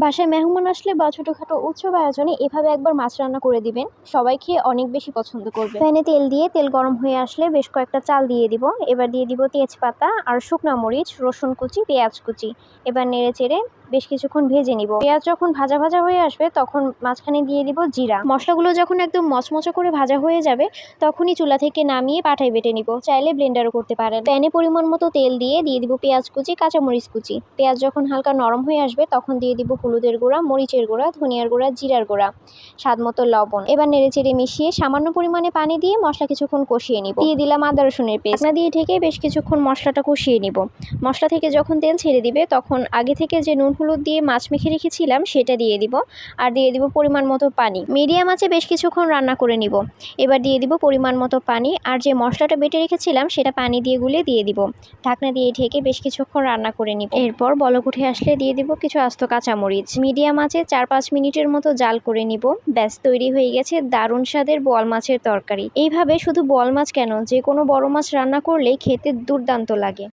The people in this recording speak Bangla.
বাসায় মেহমান আসলে বা ছোটখাটো উৎসব আয়োজনে এভাবে একবার মাছ রান্না করে দিবেন, সবাই খেয়ে অনেক বেশি পছন্দ করবে। প্যানে তেল দিয়ে তেল গরম হয়ে আসলে বেশ কয়েকটা চাল দিয়ে দিব। এবার দিয়ে দিব তেজপাতা আর শুকনো মরিচ, রসুন কুচি, পেঁয়াজ কুচি। এবার নেড়ে চেড়ে বেশ কিছুক্ষণ ভেজে নিব। পেঁয়াজ যখন ভাজা ভাজা হয়ে আসবে তখন মাঝখানে দিয়ে দিব জিরা। মশলাগুলো যখন একদম মচমচে করে ভাজা হয়ে যাবে তখনই চুলা থেকে নামিয়ে পাটায় বেটে নিব, চাইলে ব্লেন্ডারও করতে পারেন। প্যানে পরিমাণ মতো তেল দিয়ে দিব পেঁয়াজ কুচি, কাঁচামরিচ কুচি। পেঁয়াজ যখন হালকা নরম হয়ে আসবে তখন দিয়ে দিব হলুদের গুঁড়া, মরিচের গুঁড়া, ধনিয়ার গুঁড়া, জিরার গুঁড়া, স্বাদ মতো লবণ। এবার নেড়ে চেড়ে মিশিয়ে সামান্য পরিমাণে পানি দিয়ে মশলা কিছুক্ষণ কষিয়ে নিব। দিয়ে দিলাম আদা রসুনের পেস্ট। ঢাকনা দিয়ে ঢেকে বেশ কিছুক্ষণ মশলাটা কষিয়ে নিব। মশলা থেকে যখন তেল ছেড়ে দিবে তখন আগে থেকে যে নুন হলুদ দিয়ে মাছ মেখে রেখেছিলাম সেটা দিয়ে দিব, আর দিয়ে দিব পরিমাণ মতো পানি। মিডিয়াম আঁচে বেশ কিছুক্ষণ রান্না করে নিব। এবার দিয়ে দিব পরিমাণ মতো পানি, আর যে মশলাটা বেটে রেখেছিলাম সেটা পানি দিয়ে গুলিয়ে দিয়ে দিব। ঢাকনা দিয়ে ঢেকে বেশ কিছুক্ষণ রান্না করে নিব। এরপর বলক উঠে আসলে দিয়ে দিব কিছু আস্ত কাঁচামরিচ। মিডিয়াম আঁচে 4-5 মিনিটের মতো জাল করে নিব। ব্যাস তৈরি হয়ে গেছে দারুণ স্বাদের বোয়াল মাছের তরকারি। এইভাবে শুধু বোয়াল মাছ কেন, যে কোনো বড় মাছ রান্না করলেই খেতে দুর্দান্ত লাগে।